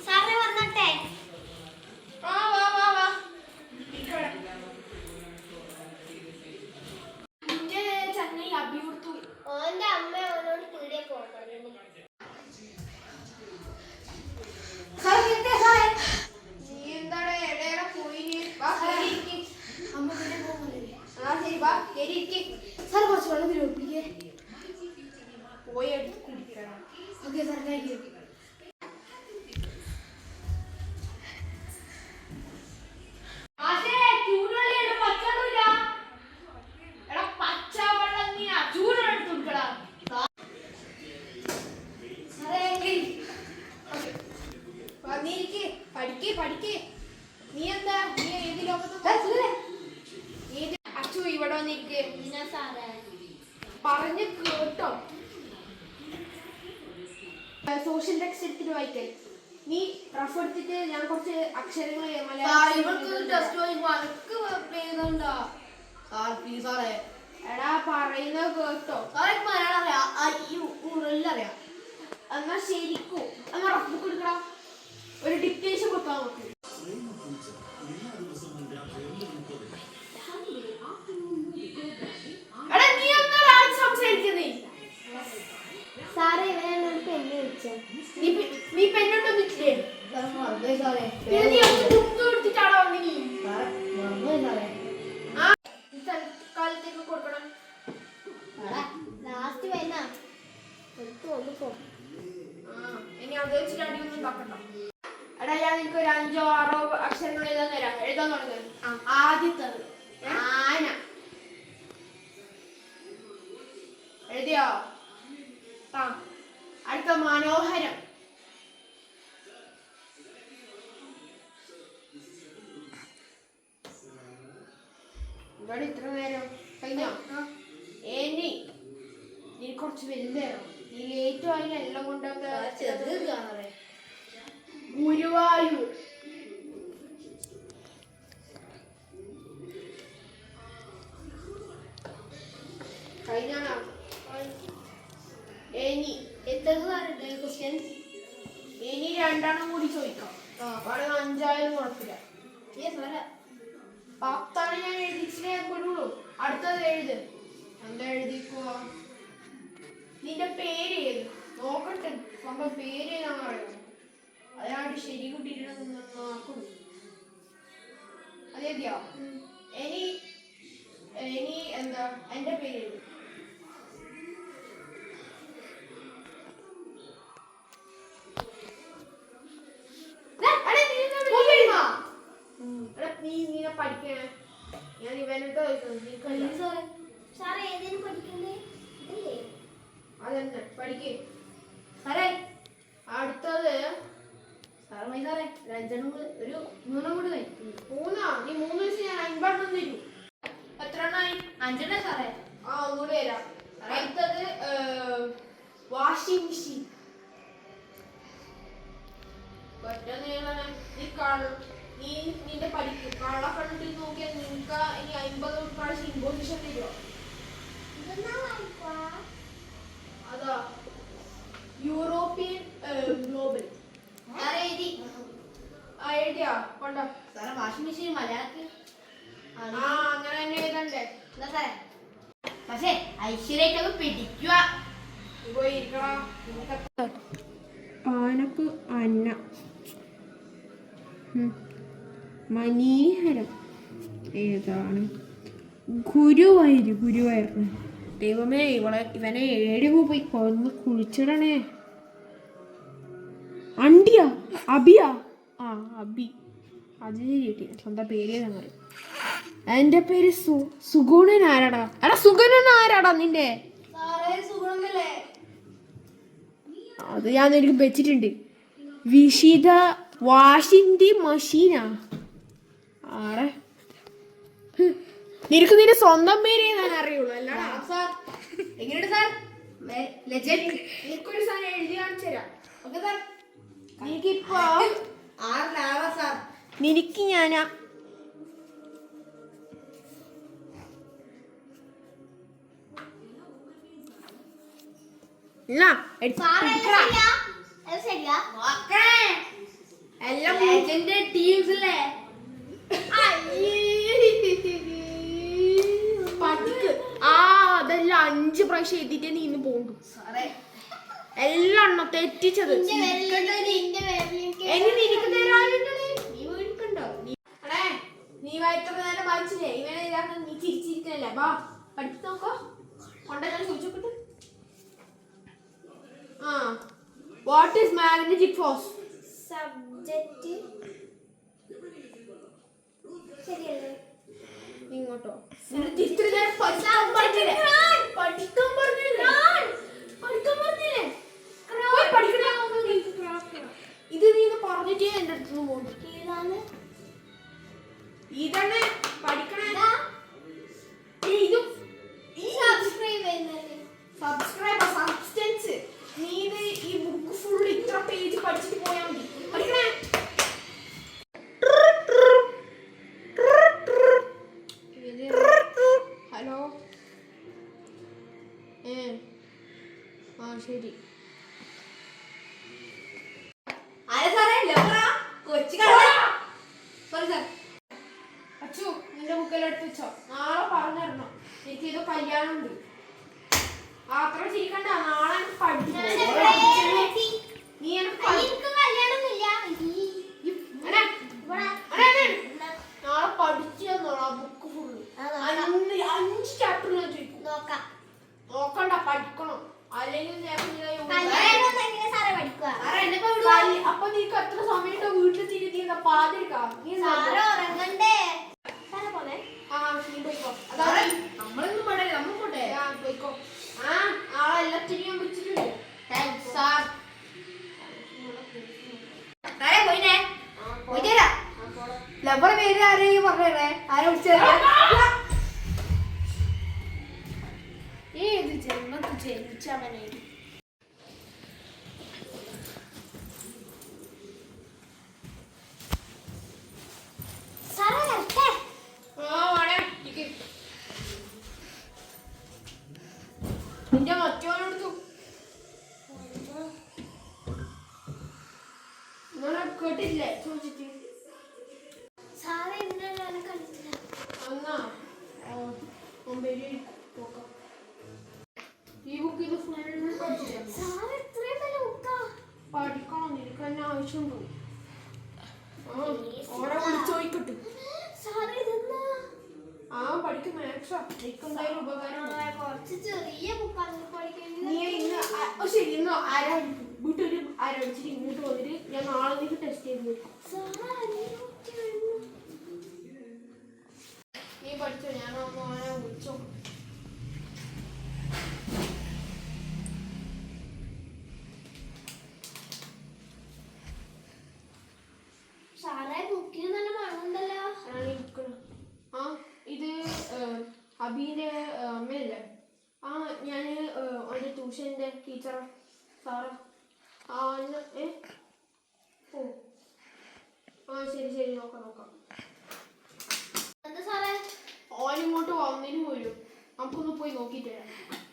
സാറേ വന്നട്ടെ? ഓന്റെ അമ്മ അവനോട് പീടിയെ പോകണം. സാർ കുറച്ച് വെള്ളം തരുമോ? പോയി എടുത്ത് കുടിക്കണം. Okay sir, thank you. നീ എന്താ ഏത് ലോകത്ത് അച്ചു ഇവിടെ വന്നിരിക്കേ? പറഞ്ഞു കേട്ടോ. സോഷ്യൽ ടെക്സ്റ്റ് എടുത്തിട്ട് വായിക്കേ. നീ റഫ് എടുത്തിട്ട് ഞാൻ കുറച്ച് അക്ഷരങ്ങൾ എടാ പറയുന്നത് കേട്ടോ. അറിയാം. എന്നാ ശരിക്കും എന്നാ റഫ് ബുക്ക് എടുക്കണം. ഒരു ഡിക്റ്റേഷൻ കൊടുക്കാൻ നോക്കി. സാറേ ഇവനോട് പെണ്ണ് വെച്ചേ. നീ പെണ്ണുണ്ടോ വീട്ടിലേ? കൊടുത്തിട്ടാണോ കാലത്തേക്ക് കൊടുക്കണം. ലാസ്റ്റ് വേണ ഇനി അത് വെച്ചിട്ട് അടിയൊന്നും ഉണ്ടാക്കണ്ട. എടാ ഞാൻ നിനക്ക് ഒരു 5 or 6 അക്ഷരങ്ങൾ എഴുതാൻ തരാം. എഴുതാൻ തുടങ്ങുക. ആദ്യത്തത് ആന. എഴുതിയോ? അടുത്ത മനോഹരം. ഇവിടെ ഇത്ര നേരം കഴിഞ്ഞോ? ഏനി നീ കുറച്ച് വലുതേറോ? നീ ലേറ്റ് ആയി എല്ലാം കൊണ്ടൊക്കെ ഗുരുവായൂർ. കഴിഞ്ഞാണോ? ഇനി ഇനി 2 കൂടി ചോദിക്കാം. 5 കുഴപ്പമില്ല. 10 ഞാൻ എഴുതിച്ചിട്ടേ പെടുള്ളൂ. അടുത്തത് എഴുത്. എന്താ എഴുതിക്കോ? നിന്റെ പേര് ഏത് നോക്കട്ടെ. സ്വന്തം പേര് ഏതാണെന്ന് അറിയാം. അതിനായിട്ട് ശരി കുട്ടിയിട്ടുണ്ട് നോക്കും. അതെയോ? ഇനി എന്താ എന്റെ പേര് എഴുതി. പഠിക്കണേ ഞാൻ ഇവനത്തെ അതന്നെ പഠിക്കേ. അടുത്തത് ഒരു 3 കൂടി കഴിക്കും. 3 നീ 3 ദിവസം ഞാൻ 50 തരും. എത്ര എണ്ണായി? 5 സാറേ. ഒന്നുകൂടി തരാം. അടുത്തത് വാഷിംഗ് മെഷീൻ. നീ നിന്റെ പഠിക്കും കള കണ്ടിട്ട് നോക്കിയാൽ നിനക്ക് ഇനി 50 പ്രാവശ്യം ഇമ്പോസിഷൻ തരുമോ? അതാ യൂറോപ്യൻ ഗ്ലോബൽ. എഴുതിയാ കൊണ്ടോ? വാഷിംഗ് മെഷീൻ മലയാളത്തിൽ അങ്ങനെ തന്നെ എഴുതണ്ടേ? പക്ഷേ ഐശ്വര്യൊക്കെ പിടിക്കുക. ആനക്ക് അന്ന. മനീഹരം ഏതാണ്? ഗുരുവയർ. ദൈവമേ ഇവനെ 7 പോയി കൊന്ന് കുളിച്ചിടണേ. അണ്ടിയാ? അബിയാ? അബി. അത് ശരി. സ്വന്തം പേര് ഏതാ? എന്റെ പേര് സുഗുണൻ. ആരാടാ? എടാ സുഗുണൻ ആരാടാ നിന്റെ? അത് ഞാൻ എനിക്ക് വെച്ചിട്ടുണ്ട്. വിഷിത വാഷിംഗ് മെഷീനാ? ആടെ നിനക്ക് നിന്റെ സ്വന്തം പേര് ഏതാൻ അറിയുള്ളൂ അല്ലാടാ. എങ്ങനെയുണ്ട് സാർ? എനിക്കൊരു സാധനം എഴുതി കാണിച്ചു തരാം. Okay sir? എനിക്കിപ്പോ നിനക്ക് ഞാനാ ഇല്ല സാറേ ശരിയാ അത് ശരിയാ എല്ലാം ലെജൻഡ് ടീംസ് അല്ലേ പഠിക്ക് ആ അതെല്ലാം 5 പ്രാവശ്യം എഴുതിട്ടേ നീ ഇന്ന് പോകണ്ടു സാറേ എല്ലാം എണ്ണ തെറ്റിച്ചത് ഇന്റെ വിരലിലേക്ക് ഇനി നിനക്ക് തരാനുണ്ടല്ലേ നീ മേടിക്കണ്ടോ നീ ഇത്ര നേരം വായിച്ചില്ലേ ഇവനെ ഇതാക്കാൻ നീ ചിരിച്ചിരിക്കണല്ലേ വാ പഠിച്ചു നോക്കോ കൊണ്ടുവരാൻ ചോദിച്ചോട്ടെ ആ what is magnetic force subject ശരിയല്ലേ ഇങ്ങോട്ടോ ഇത്ര നേരം പഠിക്കാൻ പറഞ്ഞില്ലേ പഠിക്കാൻ പറഞ്ഞില്ലേ പോയി പഠിക്കണേ ഇത് നീ ഒന്ന് പറഞ്ഞിട്ടേ എൻ്റെ അടുത്ത് പോകുന്നു ഏതാണ് ഇതാണ് പഠിക്കണേ ഇതും സബ്സ്ക്രൈബ് ചെയ്യുന്നത് സബ്സ്ക്രൈബ് സബ്സ്റ്റൻസ് നീ ഇത് ഈ ബുക്ക് ഫുൾ ഇത്ര പേജ് പഠിച്ചിട്ട് പോയാൽ മതി പഠിക്കണേ ഹലോ ആ ശരി അച്ചു നിന്റെ ബുക്കെല്ലാം എടുത്ത് വെച്ചോ നാളെ പറഞ്ഞിരണം എനിക്ക് ഇത് കല്യാണം ഉണ്ട് അത്ര ചിരിക്കണ്ട നാളെ നീ നാളെ പഠിച്ചു തന്നോളാം ബുക്ക് ഫുള്ള് 5 ചാപ്റ്റർ ഞാൻ ചോദിക്കും നോക്കണ്ട പഠിക്കണം അല്ലെങ്കിൽ അപ്പൊ നീക്ക് എത്ര സമയത്ത് വീട്ടിൽ തിരികെ പാതിരിക്കാം നമ്മളൊന്നും പടേ നമ്മൾ പോട്ടെ പോയിക്കോ ആ നാളെ എല്ലാത്തിനും ഞാൻ വിളിച്ചിട്ടുണ്ട് ലബർ പേര് ആരെയും പറഞ്ഞേ ആരെ വിളിച്ചേ ഏത് ജന്മത്ത് ജനിച്ചവനെ നിന്റെ മറ്റോനെടുത്തു കേട്ടില്ലേ ചോദിച്ചിട്ട് സാറേ ഇന്നലെ കണ്ടില്ല എന്നാ നോക്കാം ഈ ബുക്ക് ഇത് ഫുൾ പഠിച്ചില്ല സാറേ ഇത്രയും വലിയ ബുക്കാ പഠിക്കണം നിനക്ക് തന്നെ ആവശ്യമുണ്ടോ ഓടെ വിളിച്ച് ചോദിക്കട്ടെ സാറേ ഇതെന്നാ ആ പഠിക്കും മാത്സാ എനിക്ക് എന്തായാലും ഉപകാരം കുറച്ച് ചെറിയ ബുക്കാണ് പഠിക്കേണ്ടത് നീ ഇന്ന് ശരി ഇന്ന് വീട്ടിൽ ആരടിച്ചിട്ട് ഇങ്ങോട്ട് വന്നിട്ട് ഞാൻ നാളെ നീക്ക് ടെസ്റ്റ് ചെയ്ത് നോക്കാം നീ പഠിച്ചോ ഞാൻ ഓനെ വിളിച്ചോ സാറേ ബുക്കിന് നല്ല മണമുണ്ടല്ലോ ആ ഇത് അബീന്റെ അമ്മയല്ലേ ആ ഞാൻ ഒരു ട്യൂഷൻ്റെ ടീച്ചറാ സാറാ ആ ഓ ആ ശരി ശരി നോക്കാം എന്താ സാറേ ഓനിങ്ങോട്ട് വന്നിന് പോലും നമുക്കൊന്ന് പോയി നോക്കിയിട്ട് വരാം